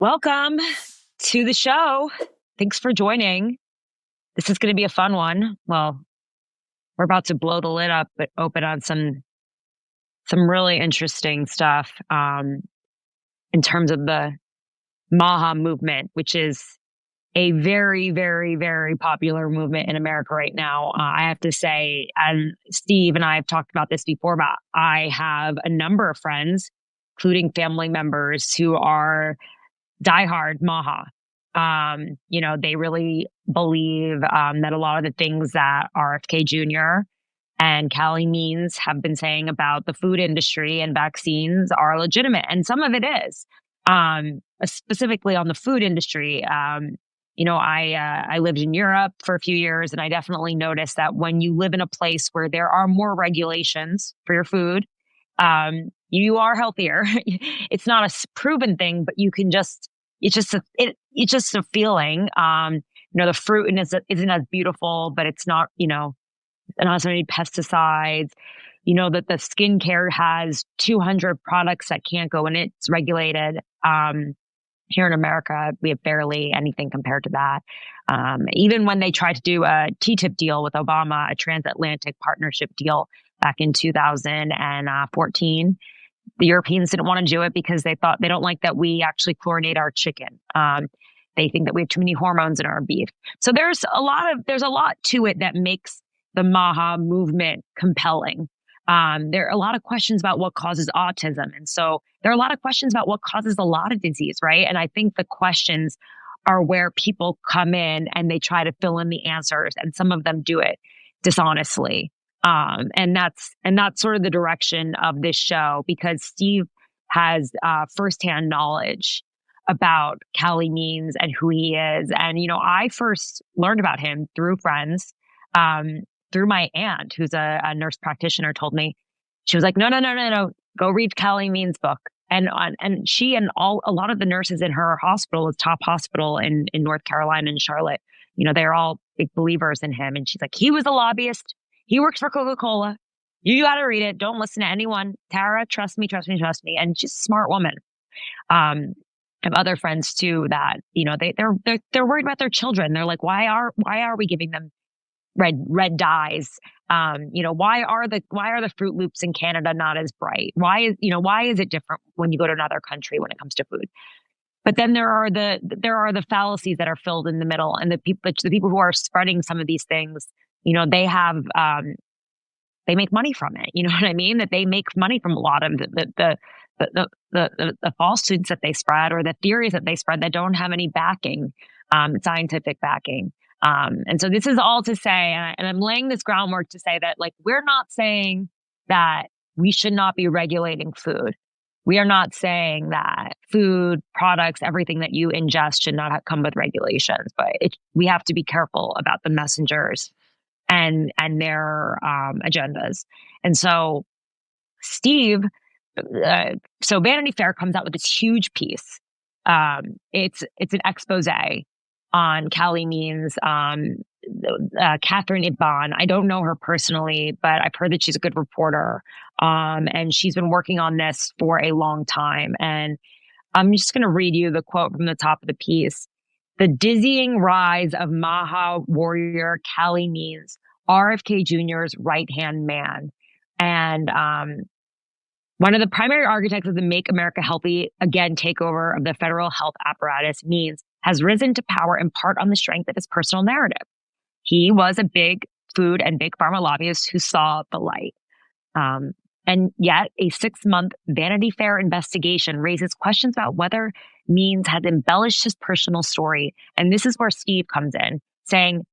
Welcome to the show. Thanks for joining. This is going to be a fun one. Well, we're about to blow the lid up, but open on some really interesting stuff in terms of the MAHA movement, which is a very, very, very popular movement in America right now. I have to say, and Steve and I have talked about this before, but I have a number of friends, including family members, who are diehard MAHA. They really believe that a lot of the things that RFK Jr. and Calley Means have been saying about the food industry and vaccines are legitimate. And some of it is, specifically on the food industry. I lived in Europe for a few years, and I definitely noticed that when you live in a place where there are more regulations for your food, you are healthier. It's not a proven thing, but you can it's just a feeling. The fruit isn't as beautiful, but it's not, it not so many pesticides. That the skincare has 200 products that can't go in it. It's regulated. Here in America, we have barely anything compared to that. Even when they tried to do a TTIP deal with Obama, a transatlantic partnership deal back in 2014, the Europeans didn't want to do it because they don't like that we actually chlorinate our chicken. They think that we have too many hormones in our beef. So there's a lot to it that makes the MAHA movement compelling. There are a lot of questions about what causes autism. And so there are a lot of questions about what causes a lot of disease, right? And I think the questions are where people come in and they try to fill in the answers, and some of them do it dishonestly. And that's sort of the direction of this show, because Steve has firsthand knowledge about Calley Means and who he is. And, I first learned about him through friends, through my aunt, who's a nurse practitioner, told me. She was like, no, go read Calley Means' book. And she and a lot of the nurses in her hospital, is top hospital in North Carolina and Charlotte, they're all big believers in him. And she's like, he was a lobbyist. He worked for Coca-Cola. You got to read it. Don't listen to anyone. Tara, trust me. And she's a smart woman. I have other friends too that, they're worried about their children. They're like, why are we giving them red dyes? Why are the Fruit Loops in Canada not as bright? Why is it different when you go to another country when it comes to food? But then there are the fallacies that are filled in the middle, and the people who are spreading some of these things, they have they make money from it. You know what I mean? That they make money from a lot of the falsehoods that they spread, or the theories that they spread that don't have any backing, scientific backing. And so this is all to say, and I'm laying this groundwork to say that, like, we're not saying that we should not be regulating food. We are not saying that food products, everything that you ingest, should not come with regulations, but we have to be careful about the messengers and their agendas. And so Steve, so Vanity Fair comes out with this huge piece. It's an expose on Calley Means, Catherine Ibban. I don't know her personally, but I've heard that she's a good reporter. And she's been working on this for a long time. And I'm just going to read you the quote from the top of the piece. The dizzying rise of MAHA warrior Calley Means, RFK Jr.'s right-hand man. And one of the primary architects of the Make America Healthy Again takeover of the federal health apparatus, Means, has risen to power in part on the strength of his personal narrative. He was a big food and big pharma lobbyist who saw the light. And yet a 6-month Vanity Fair investigation raises questions about whether Means has embellished his personal story. And this is where Steve comes in, saying,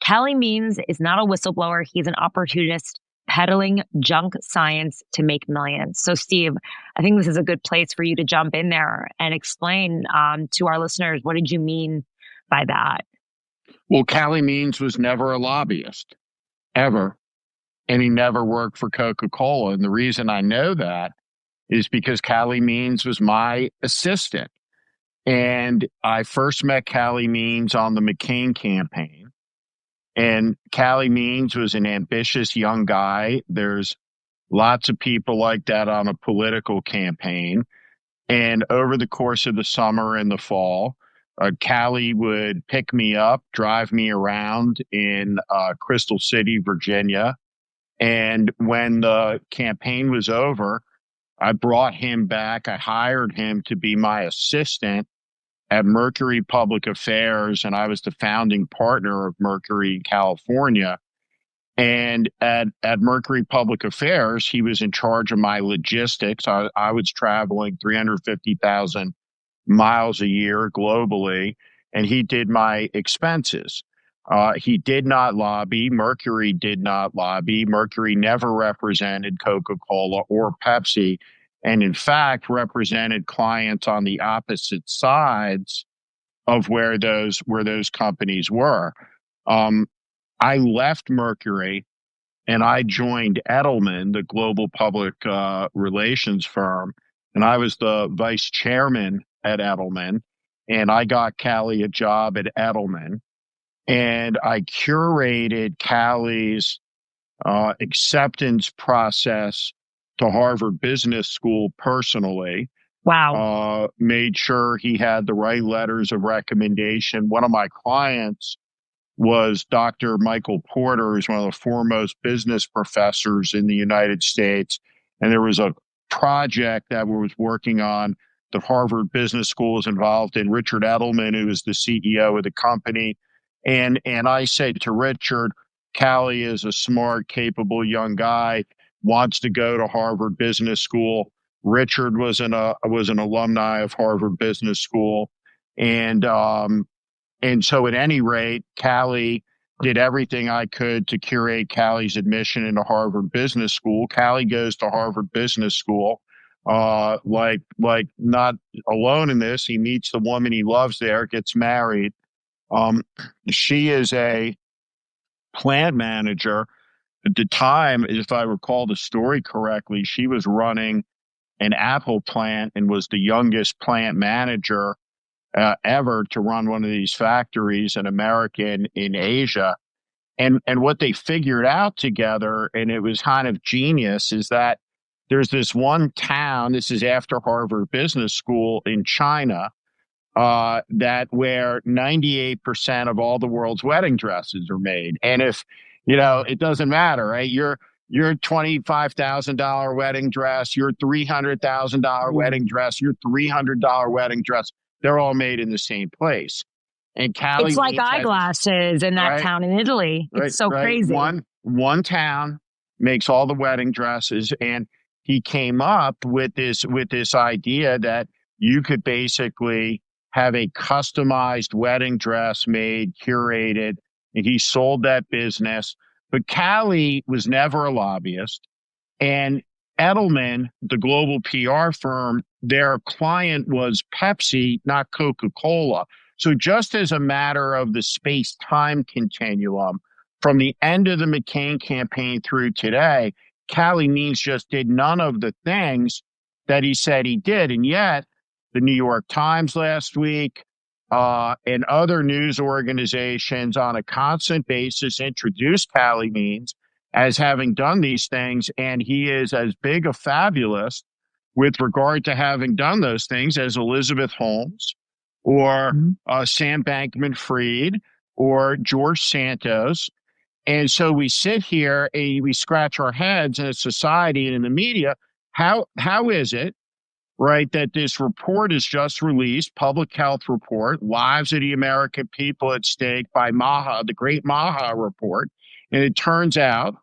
Calley Means is not a whistleblower. He's an opportunist peddling junk science to make millions. So, Steve, I think this is a good place for you to jump in there and explain to our listeners, what did you mean by that? Well, Calley Means was never a lobbyist, ever. And he never worked for Coca-Cola. And the reason I know that is because Calley Means was my assistant. And I first met Calley Means on the McCain campaign. And Calley Means was an ambitious young guy. There's lots of people like that on a political campaign. And over the course of the summer and the fall, Calley would pick me up, drive me around in Crystal City, Virginia. And when the campaign was over, I brought him back. I hired him to be my assistant at Mercury Public Affairs, and I was the founding partner of Mercury California. And at Mercury Public Affairs, he was in charge of my logistics. I was traveling 350,000 miles a year globally, and he did my expenses. He did not lobby. Mercury did not lobby. Mercury never represented Coca-Cola or Pepsi, and in fact represented clients on the opposite sides of where those companies were. I left Mercury and I joined Edelman, the global public relations firm, and I was the vice chairman at Edelman. And I got Calley a job at Edelman, and I curated Calley's acceptance process to Harvard Business School personally. Wow. Made sure he had the right letters of recommendation. One of my clients was Dr. Michael Porter, who's one of the foremost business professors in the United States. And there was a project that we was working on that Harvard Business School is involved in. Richard Edelman, who is the CEO of the company. And I said to Richard, Calley is a smart, capable young guy, wants to go to Harvard Business School. Richard was an alumni of Harvard Business School. And so at any rate, Calley did everything I could to curate Calley's admission into Harvard Business School. Calley goes to Harvard Business School, like not alone in this. He meets the woman he loves there, gets married. She is a plant manager. At the time, if I recall the story correctly, she was running an Apple plant and was the youngest plant manager ever to run one of these factories, an American in Asia. And what they figured out together, and it was kind of genius, is that there's this one town, this is after Harvard Business School in China, that where 98% of all the world's wedding dresses are made. And if, it doesn't matter, right? Your $25,000 wedding dress, your $300,000 wedding dress, your $300 wedding dress, they're all made in the same place. And Calley It's like Means eyeglasses in that right, town in Italy. It's so crazy. One town makes all the wedding dresses, and he came up with this idea that you could basically have a customized wedding dress made, curated, and he sold that business. But Calley was never a lobbyist, and Edelman, the global PR firm, their client was Pepsi, not Coca-Cola. So just as a matter of the space-time continuum, from the end of the McCain campaign through today, Calley Means just did none of the things that he said he did. And yet, the New York Times last week and other news organizations on a constant basis introduced Calley Means as having done these things, and he is as big a fabulist with regard to having done those things as Elizabeth Holmes or Sam Bankman-Fried or George Santos. And so we sit here and we scratch our heads in a society and in the media. How is it, right, that this report is just released, public health report, lives of the American people at stake by MAHA, the great MAHA report. And it turns out,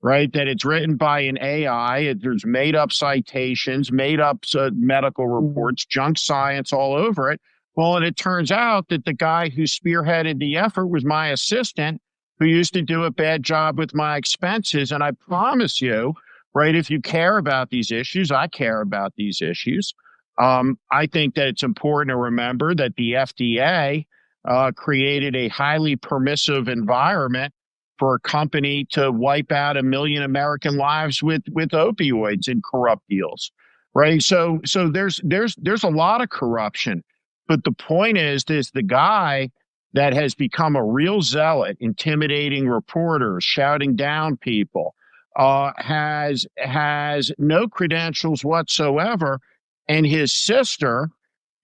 right, that it's written by an AI. There's made up citations, made up medical reports, junk science all over it. Well, and it turns out that the guy who spearheaded the effort was my assistant, who used to do a bad job with my expenses. And I promise you, right, if you care about these issues, I care about these issues. I think that it's important to remember that the FDA created a highly permissive environment for a company to wipe out 1 million American lives with opioids and corrupt deals, right? So there's a lot of corruption, but the point is the guy that has become a real zealot, intimidating reporters, shouting down people, has no credentials whatsoever, and his sister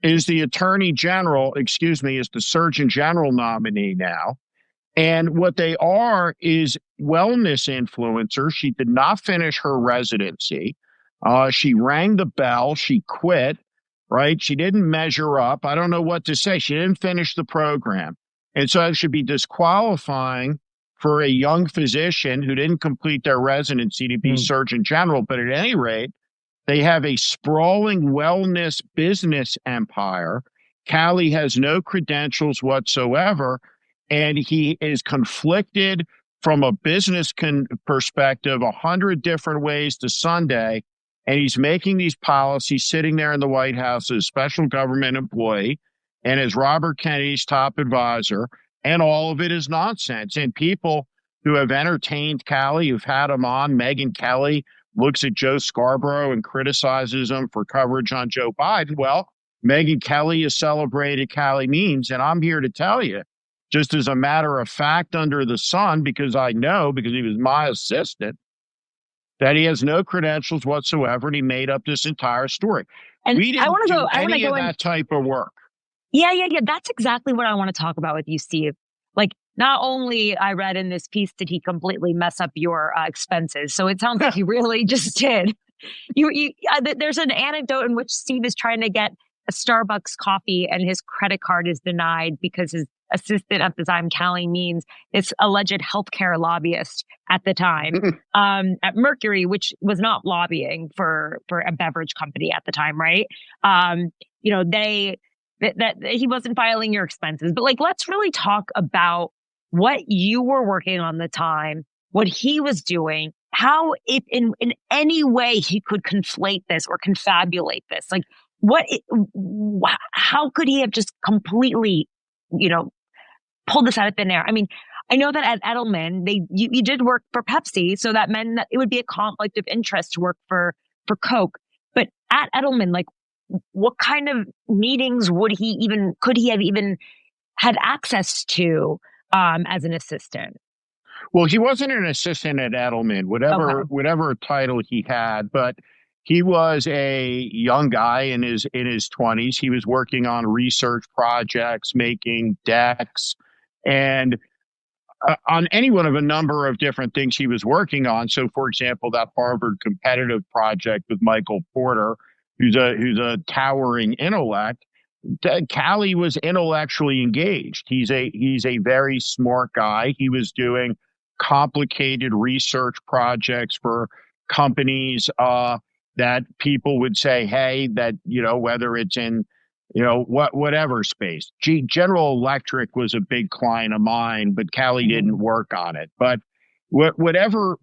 is the is the Surgeon General nominee now. And what they are is wellness influencers. She did not finish her residency. She rang the bell. She quit, right? She didn't measure up. I don't know what to say. She didn't finish the program. And so it should be disqualifying for a young physician who didn't complete their residency to be Surgeon General. But at any rate, they have a sprawling wellness business empire. Calley has no credentials whatsoever, and he is conflicted from a business perspective 100 different ways to Sunday, and he's making these policies sitting there in the White House as a special government employee and as Robert Kennedy's top advisor, and all of it is nonsense. And people who have entertained Calley, who've had him on, Megyn Kelly, looks at Joe Scarborough and criticizes him for coverage on Joe Biden. Well, Megyn Kelly has celebrated Calley Means, and I'm here to tell you, just as a matter of fact under the sun, because I know, because he was my assistant, that he has no credentials whatsoever, and he made up this entire story. And we didn't I want to do go. I want to any go of that type of work. Yeah. That's exactly what I want to talk about with you, Steve. Like, not only I read in this piece did he completely mess up your expenses, so it sounds like he really just did. There's an anecdote in which Steve is trying to get a Starbucks coffee and his credit card is denied because his assistant at the time, Calley Means, this alleged healthcare lobbyist at the time at Mercury, which was not lobbying for a beverage company at the time, right? That he wasn't filing your expenses. But like, let's really talk about what you were working on the time, what he was doing, how if in any way he could conflate this or confabulate this. Like, how could he have just completely, pulled this out of thin air? I mean, I know that at Edelman, you did work for Pepsi, so that meant that it would be a conflict of interest to work for Coke. But at Edelman, like, what kind of meetings could he have even had access to as an assistant? Well, he wasn't an assistant at Edelman, whatever title he had, but he was a young guy in his 20s. He was working on research projects, making decks, and on any one of a number of different things he was working on. So, for example, that Harvard competitive project with Michael Porter, who's a towering intellect. Calley was intellectually engaged. He's a very smart guy. He was doing complicated research projects for companies that people would say, hey, that, whether it's in, whatever space. General Electric was a big client of mine, but Calley didn't work on it. But whatever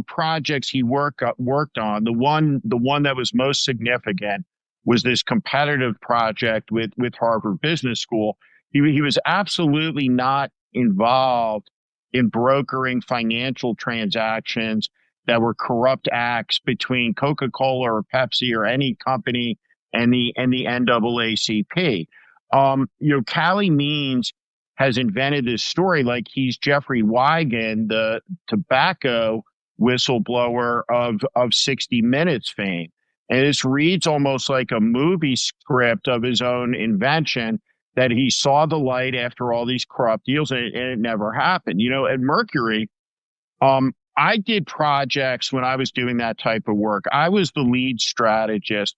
projects he worked on, the one that was most significant was this competitive project with Harvard Business School. He was absolutely not involved in brokering financial transactions that were corrupt acts between Coca-Cola or Pepsi or any company and the NAACP. Calley Means has invented this story like he's Jeffrey Wigan, the tobacco whistleblower of 60 Minutes fame. And this reads almost like a movie script of his own invention, that he saw the light after all these corrupt deals, and it never happened. At Mercury, I did projects when I was doing that type of work. I was the lead strategist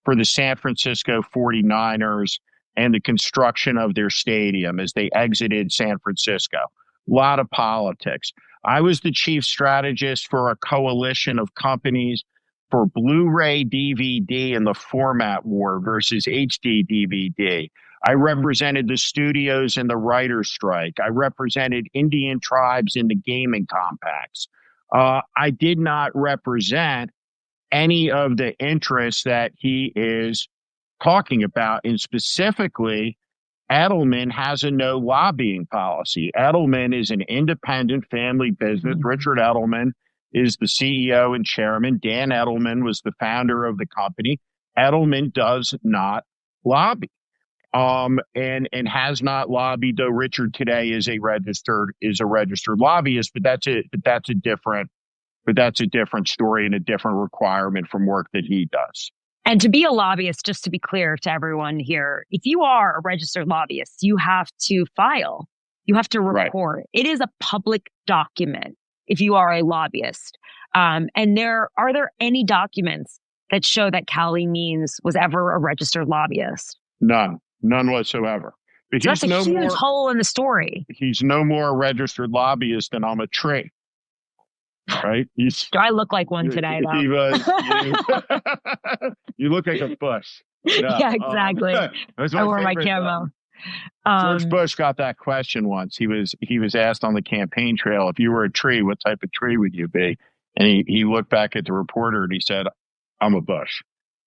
for the San Francisco 49ers and the construction of their stadium as they exited San Francisco. A lot of politics. I was the chief strategist for a coalition of companies for Blu-ray DVD and the format war versus HD DVD. I represented the studios in the writer's strike. I represented Indian tribes in the gaming compacts. I did not represent any of the interests that he is talking about. And specifically, Edelman has a no lobbying policy. Edelman is an independent family business. Richard Edelman is the CEO and chairman. Dan Edelman was the founder of the company. Edelman does not lobby. And has not lobbied, though Richard today is a registered lobbyist, but that's a different story and a different requirement from work that he does. And to be a lobbyist, just to be clear to everyone here, if you are a registered lobbyist, you have to file. You have to report. Right. It is a public document if you are a lobbyist. And are there any documents that show that Calley Means was ever a registered lobbyist? None whatsoever. But so that's a huge hole in the story. He's no more a registered lobbyist than I'm a tree. Right? Do I look like one today, though? You look like a bush. No, yeah, exactly. I wore my camo. George Bush got that question once. He was asked on the campaign trail, if you were a tree, what type of tree would you be? And he looked back at the reporter and he said, I'm a bush.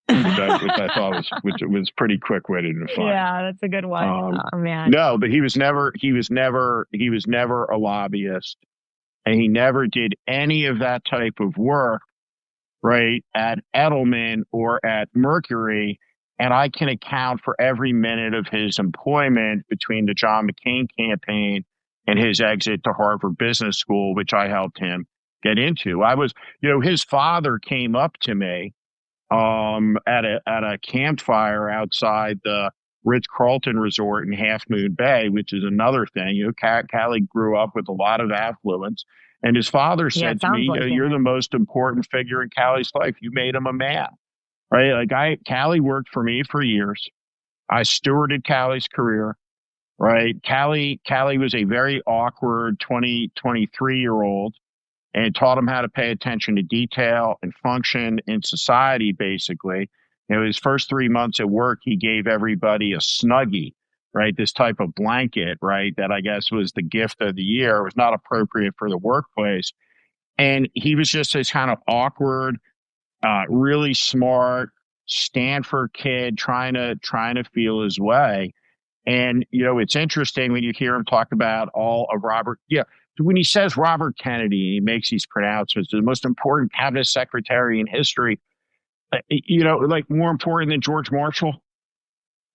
which I thought was pretty quick-witted and fun. Yeah, that's a good one. Oh man. No, but he was never a lobbyist, and he never did any of that type of work, right, at Edelman or at Mercury. And I can account for every minute of his employment between the John McCain campaign and his exit to Harvard Business School, which I helped him get into. His father came up to me at a campfire outside the Ritz-Carlton Resort in Half Moon Bay, which is another thing. Cali grew up with a lot of affluence, and his father said to me, "You're the most important figure in Cali's life. You made him a man." Right? Cali worked for me for years. I stewarded Cali's career. Right? Cali was a very awkward 23-year-old. And taught him how to pay attention to detail and function in society, basically. His first 3 months at work, he gave everybody a Snuggie, right? This type of blanket, right? That I guess was the gift of the year. It was not appropriate for the workplace. And he was just this kind of awkward, really smart Stanford kid trying to feel his way. And, it's interesting when you hear him talk about all of Robert. Yeah. When he says Robert Kennedy, he makes these pronouncements, the most important cabinet secretary in history, more important than George Marshall,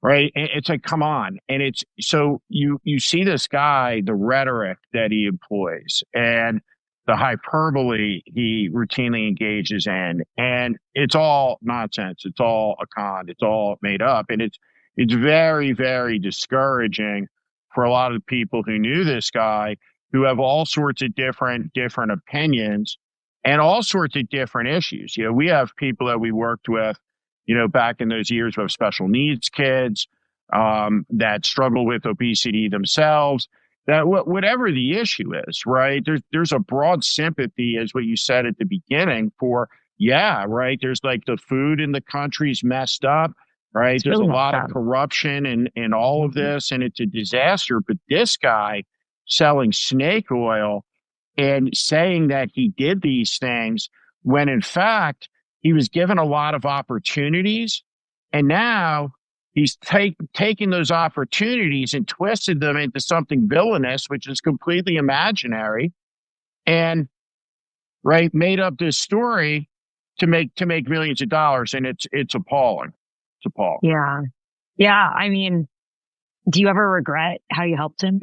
right? It's like, come on. And it's so you see this guy, the rhetoric that he employs and the hyperbole he routinely engages in, and it's all nonsense. It's all a con. It's all made up. And it's very, very discouraging for a lot of people who knew this guy, who have all sorts of different opinions and all sorts of different issues. We have people that we worked with, back in those years who have special needs kids that struggle with obesity themselves, that whatever the issue is, right? There's a broad sympathy, as what you said at the beginning, for, right? There's like the food in the country's messed up, right? There's really a lot of corruption and all of this, and it's a disaster. But this guy, selling snake oil and saying that he did these things when in fact he was given a lot of opportunities, and now he's taken those opportunities and twisted them into something villainous, which is completely imaginary, and made up this story to make millions of dollars. And it's appalling. It's appalling. Yeah. I mean, do you ever regret how you helped him?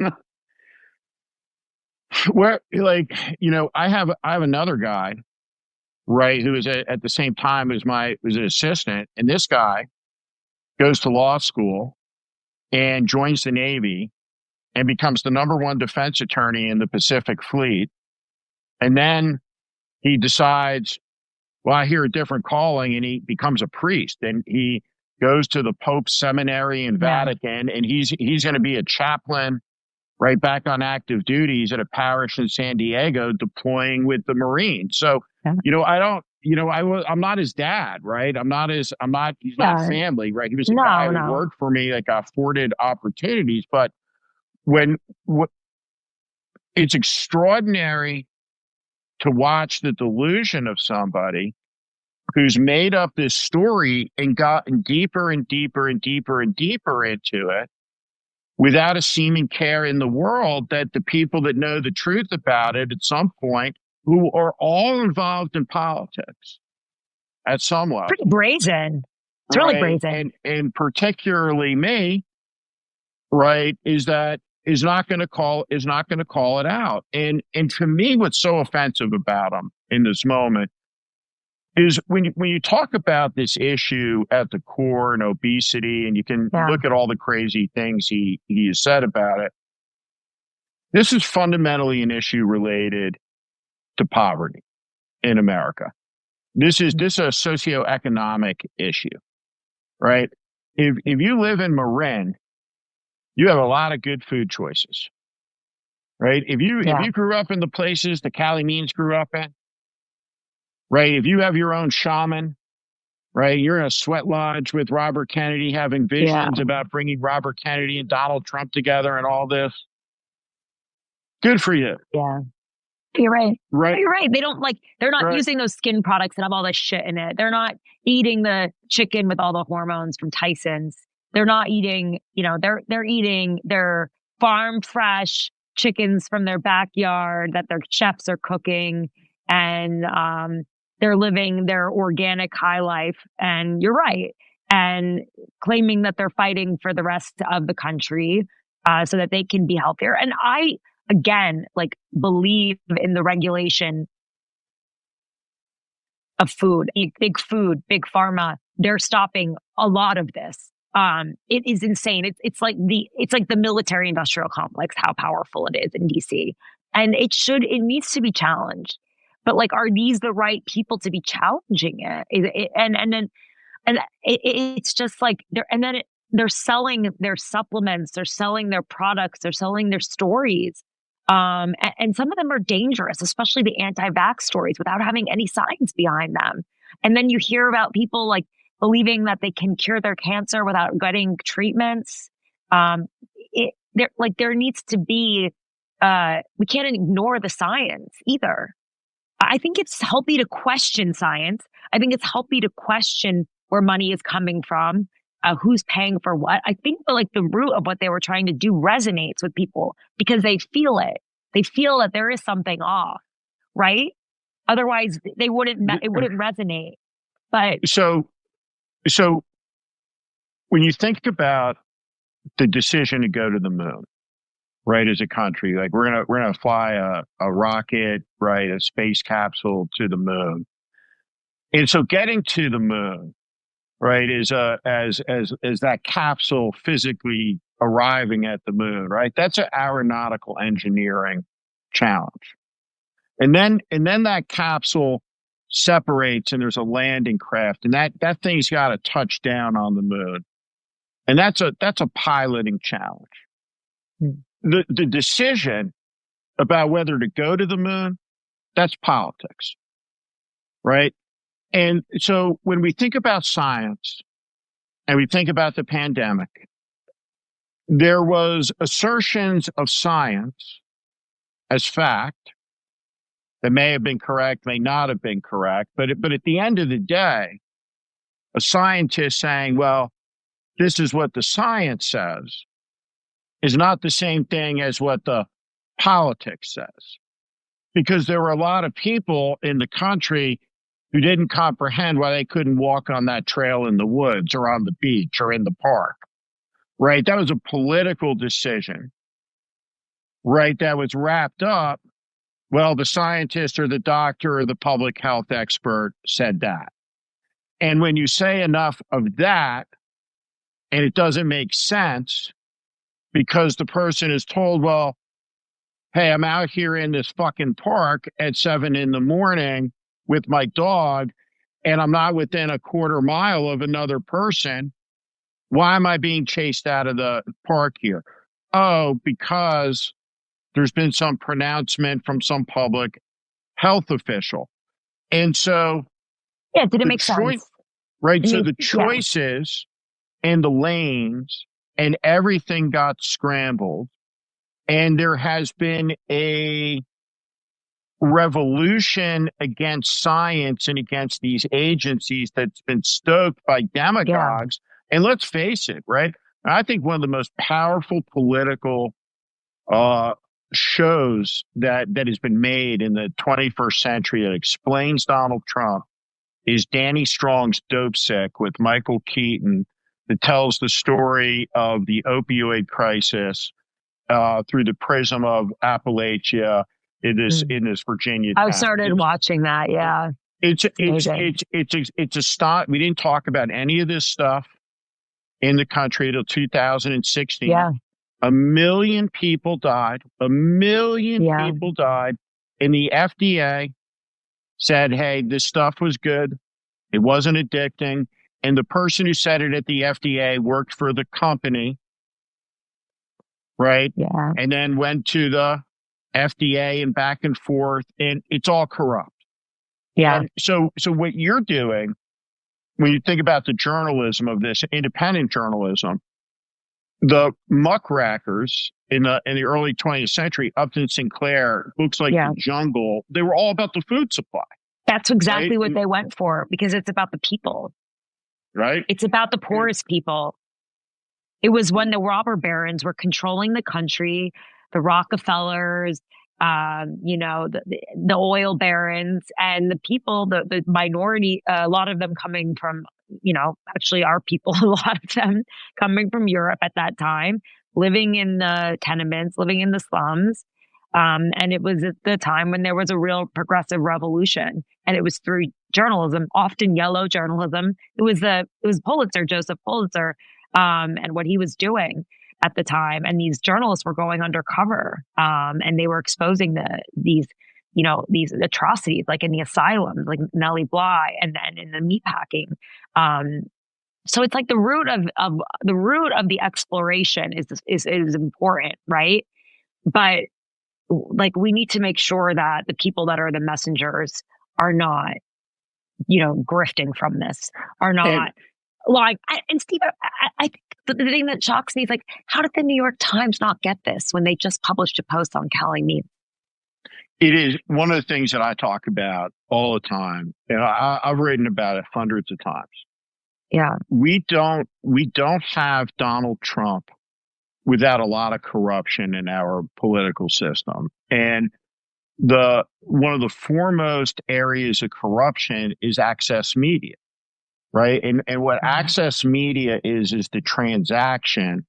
Where, I have another guy, right, who is at the same time was an assistant, and this guy goes to law school and joins the Navy and becomes the #1 defense attorney in the Pacific Fleet. And then he decides, well, I hear a different calling, and he becomes a priest, and he goes to the Pope's seminary in Vatican, and he's going to be a chaplain, right, back on active duties at a parish in San Diego, deploying with the Marines. So, I'm not his dad, right? He's not family, right? He was a guy who worked for me, afforded opportunities. But it's extraordinary to watch the delusion of somebody who's made up this story and gotten deeper and deeper and deeper and deeper into it, without a seeming care in the world that the people that know the truth about it at some point, who are all involved in politics at some level. Pretty brazen. It's really brazen. And particularly me, right, is not going to call it out. And to me, what's so offensive about him in this moment is when you talk about this issue at the core and obesity, and you can look at all the crazy things he has said about it. This is fundamentally an issue related to poverty in America. This is a socioeconomic issue, right? If you live in Marin, you have a lot of good food choices, right? If you grew up in the places that Calley Means grew up in, right? If you have your own shaman, right? You're in a sweat lodge with Robert Kennedy having visions about bringing Robert Kennedy and Donald Trump together and all this. Good for you. Yeah. You're right. Right. You're right. They're not using those skin products that have all this shit in it. They're not eating the chicken with all the hormones from Tyson's. They're not eating, they're eating their farm fresh chickens from their backyard that their chefs are cooking, and they're living their organic high life. And you're right. And claiming that they're fighting for the rest of the country so that they can be healthier. And I, again, believe in the regulation of food. Big food, big pharma, they're stopping a lot of this. It is insane. It's like the military industrial complex, how powerful it is in DC. And it needs to be challenged. But are these the right people to be challenging it? It's just they're selling their supplements, they're selling their products, they're selling their stories. And some of them are dangerous, especially the anti-vax stories, without having any science behind them. And then you hear about people believing that they can cure their cancer without getting treatments. There needs to be, we can't ignore the science either. I think it's healthy to question science. I think it's healthy to question where money is coming from, who's paying for what. I think the root of what they were trying to do resonates with people because they feel it. They feel that there is something off, right? Otherwise, it wouldn't resonate. But so when you think about the decision to go to the moon, right, as a country, we're gonna fly a rocket, right, a space capsule to the moon, and so getting to the moon, right, is as that capsule physically arriving at the moon, right? That's an aeronautical engineering challenge, and then that capsule separates, and there's a landing craft, and that thing's got to touch down on the moon, and that's a piloting challenge. The decision about whether to go to the moon, that's politics, right? And so when we think about science and we think about the pandemic, there was assertions of science as fact that may have been correct, may not have been correct, but at the end of the day, a scientist saying, well, this is what the science says, is not the same thing as what the politics says. Because there were a lot of people in the country who didn't comprehend why they couldn't walk on that trail in the woods or on the beach or in the park, right? That was a political decision, right? That was wrapped up. Well, the scientist or the doctor or the public health expert said that. And when you say enough of that, and it doesn't make sense, because the person is told, well, hey, I'm out here in this fucking park at 7 a.m. with my dog, and I'm not within a quarter mile of another person. Why am I being chased out of the park here? Oh, because there's been some pronouncement from some public health official. And so, did it make sense? Right. So the choices and the lanes and everything got scrambled. And there has been a revolution against science and against these agencies that's been stoked by demagogues. Yeah. And let's face it, right? I think one of the most powerful political shows that has been made in the 21st century that explains Donald Trump is Danny Strong's Dope Sick with Michael Keaton, that tells the story of the opioid crisis through the prism of Appalachia in this Virginia. I started watching that. Yeah. amazing. It's a stop. We didn't talk about any of this stuff in the country until 2016. Yeah. 1 million people died. 1 million Yeah. people died. And the FDA said, hey, this stuff was good. It wasn't addicting. And the person who said it at the FDA worked for the company, right? Yeah. And then went to the FDA and back and forth. And it's all corrupt. Yeah. And so what you're doing, when you think about the journalism of this, independent journalism, the muckrackers in the early 20th century, Upton Sinclair, books like Yeah. The Jungle, they were all about the food supply. That's exactly Right? what they went for, because it's about the people. Right? It's about the poorest people. It was when the robber barons were controlling the country, the Rockefellers, the oil barons, and the people, the minority, a lot of them coming from, actually our people, a lot of them coming from Europe at that time, living in the tenements, living in the slums. And it was at the time when there was a real progressive revolution, and it was through journalism, often yellow journalism. It was Pulitzer, Joseph Pulitzer, and what he was doing at the time. And these journalists were going undercover, and they were exposing these atrocities, like in the asylums, like Nellie Bly, and then in the meatpacking. So it's like the root of the exploration is important, right? But like, we need to make sure that the people that are the messengers are not, grifting from this, are not like, and Steve, I think the thing that shocks me is, like, how did the New York Times not get this when they just published a post on Calley Means? It is one of the things that I talk about all the time, and I've written about it hundreds of times. Yeah. We don't have Donald Trump without a lot of corruption in our political system. And one of the foremost areas of corruption is access media, right? And what access media is the transaction,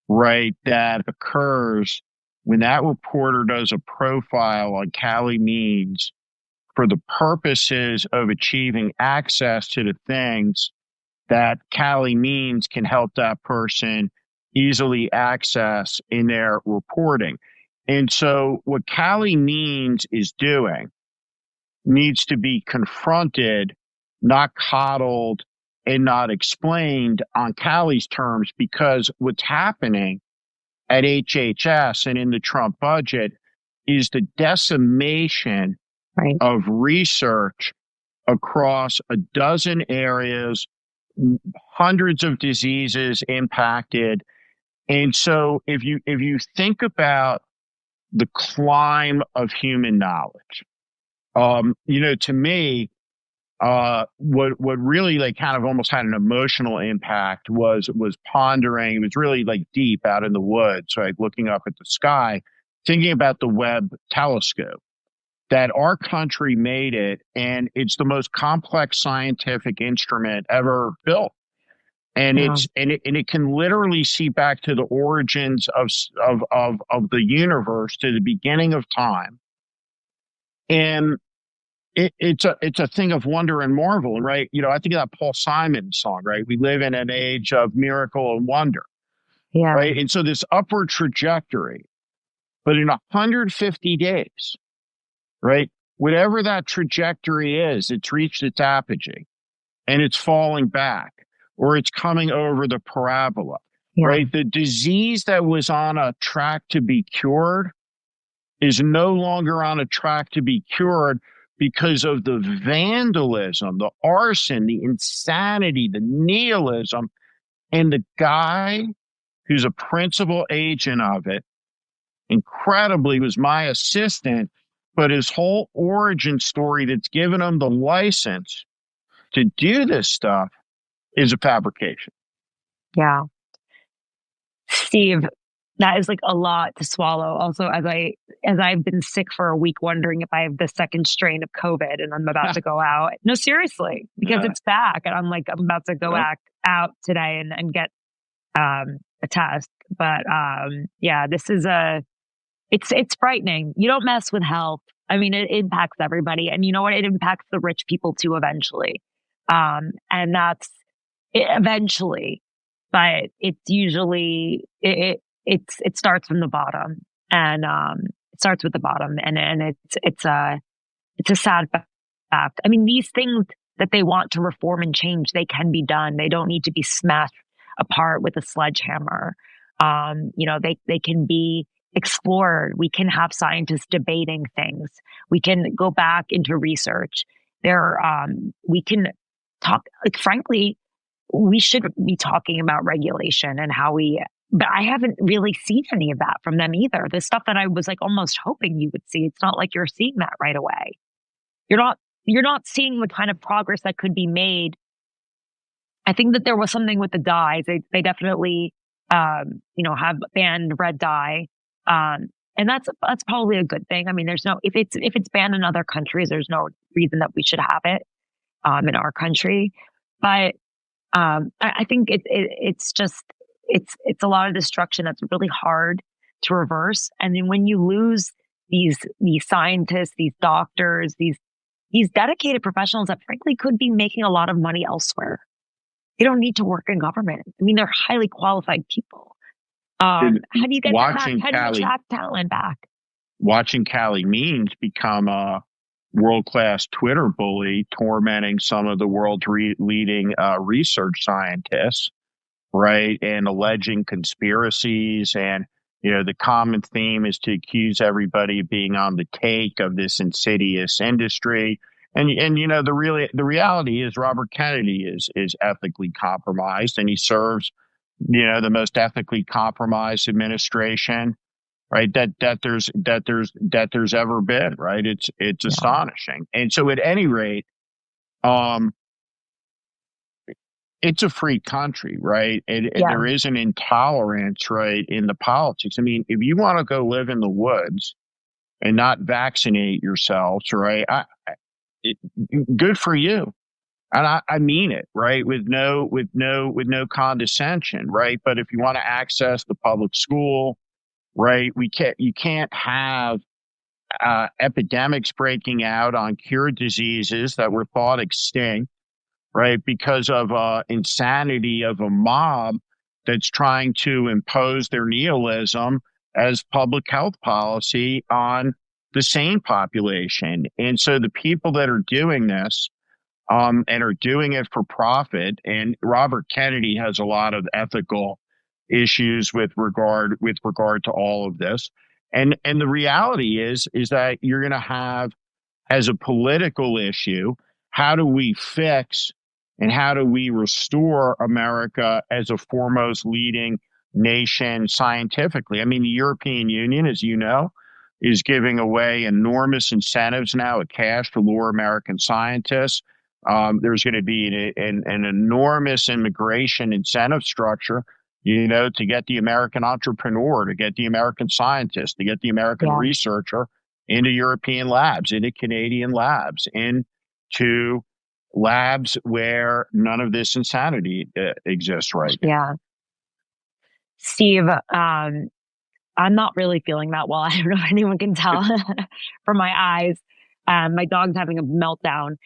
right, that occurs when that reporter does a profile on Calley Means for the purposes of achieving access to the things that Calley Means can help that person easily access in their reporting. And so what Calley Means is doing needs to be confronted, not coddled and not explained on Calley's terms, because what's happening at HHS and in the Trump budget is the decimation of research across a dozen areas, hundreds of diseases impacted. And so if you think about the climb of human knowledge, to me, what really, like, kind of almost had an emotional impact was pondering. It was really, like, deep out in the woods, like looking up at the sky, thinking about the Webb telescope, that our country made it, and it's the most complex scientific instrument ever built. And it can literally see back to the origins of the universe, to the beginning of time. And it's a thing of wonder and marvel, right? I think of that Paul Simon song, right? We live in an age of miracle and wonder. Yeah. Right. And so this upward trajectory, but in 150 days, right? Whatever that trajectory is, it's reached its apogee and it's falling back, or it's coming over the parabola, right? The disease that was on a track to be cured is no longer on a track to be cured because of the vandalism, the arson, the insanity, the nihilism. And the guy who's a principal agent of it, incredibly, was my assistant, but his whole origin story that's given him the license to do this stuff is a fabrication. Yeah. Steve, that is like a lot to swallow. Also, as I've been sick for a week, wondering if I have the second strain of COVID and I'm about to go out. No, seriously, because it's back, and I'm about to go out today and get a test. But this is It's frightening. You don't mess with health. I mean, it impacts everybody. And you know what? It impacts the rich people too eventually. And that's it, eventually, but it's usually, it starts from the bottom and, it starts with the bottom and it's a sad fact. I mean, these things that they want to reform and change, they can be done. They don't need to be smashed apart with a sledgehammer. They can be explored. We can have scientists debating things. We can go back into research. We can talk, like, frankly, we should be talking about regulation and but I haven't really seen any of that from them either. The stuff that I was like almost hoping you would see. It's not like you're seeing that right away. You're not seeing the kind of progress that could be made. I think that there was something with the dyes. They definitely, have banned red dye. And that's probably a good thing. I mean, if it's banned in other countries, there's no reason that we should have it, in our country. But, I think it's a lot of destruction that's really hard to reverse. And then when you lose these scientists, these doctors, these dedicated professionals that frankly could be making a lot of money elsewhere. They don't need to work in government. I mean, they're highly qualified people. How do you get that back? How do you attract talent back? Watching Calley Means become a world-class Twitter bully, tormenting some of the world's leading research scientists, right? And alleging conspiracies. And, the common theme is to accuse everybody of being on the take of this insidious industry. And the reality is Robert Kennedy is ethically compromised, and he serves, the most ethically compromised administration, right? That there's ever been, right? It's astonishing. And so at any rate, it's a free country, right? And there is an intolerance, right, in the politics. I mean, if you want to go live in the woods and not vaccinate yourselves, right? Good for you. And I mean it, right? With no condescension, right? But if you want to access the public school, right, you can't have epidemics breaking out on cured diseases that were thought extinct, right? Because of insanity of a mob that's trying to impose their nihilism as public health policy on the sane population. And so the people that are doing this, and are doing it for profit. And Robert Kennedy has a lot of ethical issues with regard to all of this. And the reality is that you're going to have, as a political issue, how do we fix and how do we restore America as a foremost leading nation scientifically? I mean, the European Union, as you know, is giving away enormous incentives now at cash to lure American scientists. There's going to be an enormous immigration incentive structure, to get the American entrepreneur, to get the American scientist, to get the American researcher into European labs, into Canadian labs, into labs where none of this insanity exists right now. Yeah. Steve, I'm not really feeling that well. I don't know if anyone can tell from my eyes. My dog's having a meltdown.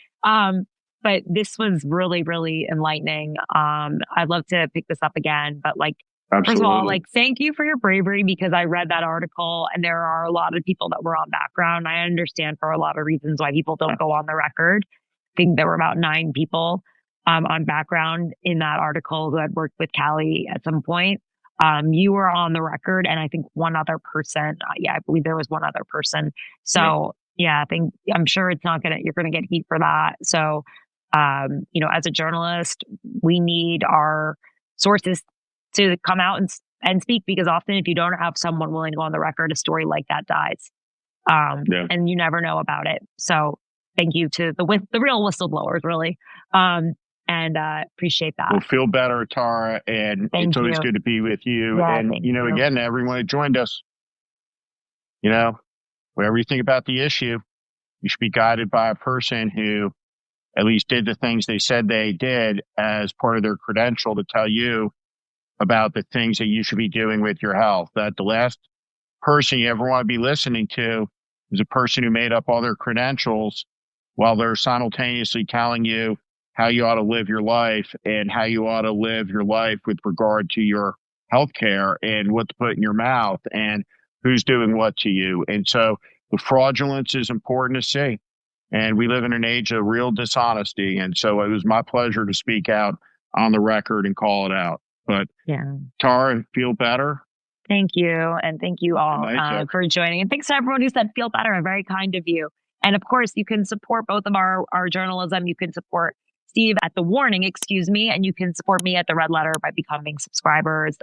But this was really, really enlightening. I'd love to pick this up again, but Absolutely. First of all, thank you for your bravery, because I read that article and there are a lot of people that were on background. I understand for a lot of reasons why people don't go on the record. I think there were about 9 people on background in that article who had worked with Cali at some point. You were on the record, and I think one other person. I believe there was one other person. So I'm sure you're gonna get heat for that. So, as a journalist, we need our sources to come out and speak, because often if you don't have someone willing to go on the record, a story like that dies. And you never know about it. So thank you to the real whistleblowers, really. And appreciate that. Well, feel better, Tara, and it's always good to be with you. Yeah, and again, everyone who joined us, whatever you think about the issue, you should be guided by a person who at least did the things they said they did as part of their credential to tell you about the things that you should be doing with your health. That the last person you ever want to be listening to is a person who made up all their credentials while they're simultaneously telling you how you ought to live your life and how you ought to live your life with regard to your health care and what to put in your mouth and who's doing what to you. And so the fraudulence is important to see. And we live in an age of real dishonesty. And so it was my pleasure to speak out on the record and call it out. But Yeah. Tara, feel better? Thank you. And thank you all for joining. And thanks to everyone who said feel better. Very kind of you. And of course, you can support both of our journalism. You can support Steve at The Warning, and you can support me at The Red Letter by becoming subscribers.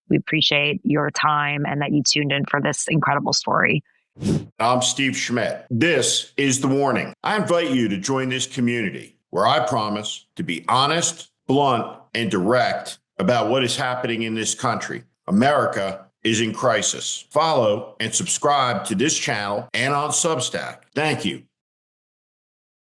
We appreciate your time and that you tuned in for this incredible story. I'm Steve Schmidt. This is The Warning. I invite you to join this community where I promise to be honest, blunt, and direct about what is happening in this country. America is in crisis. Follow and subscribe to this channel and on Substack. Thank you.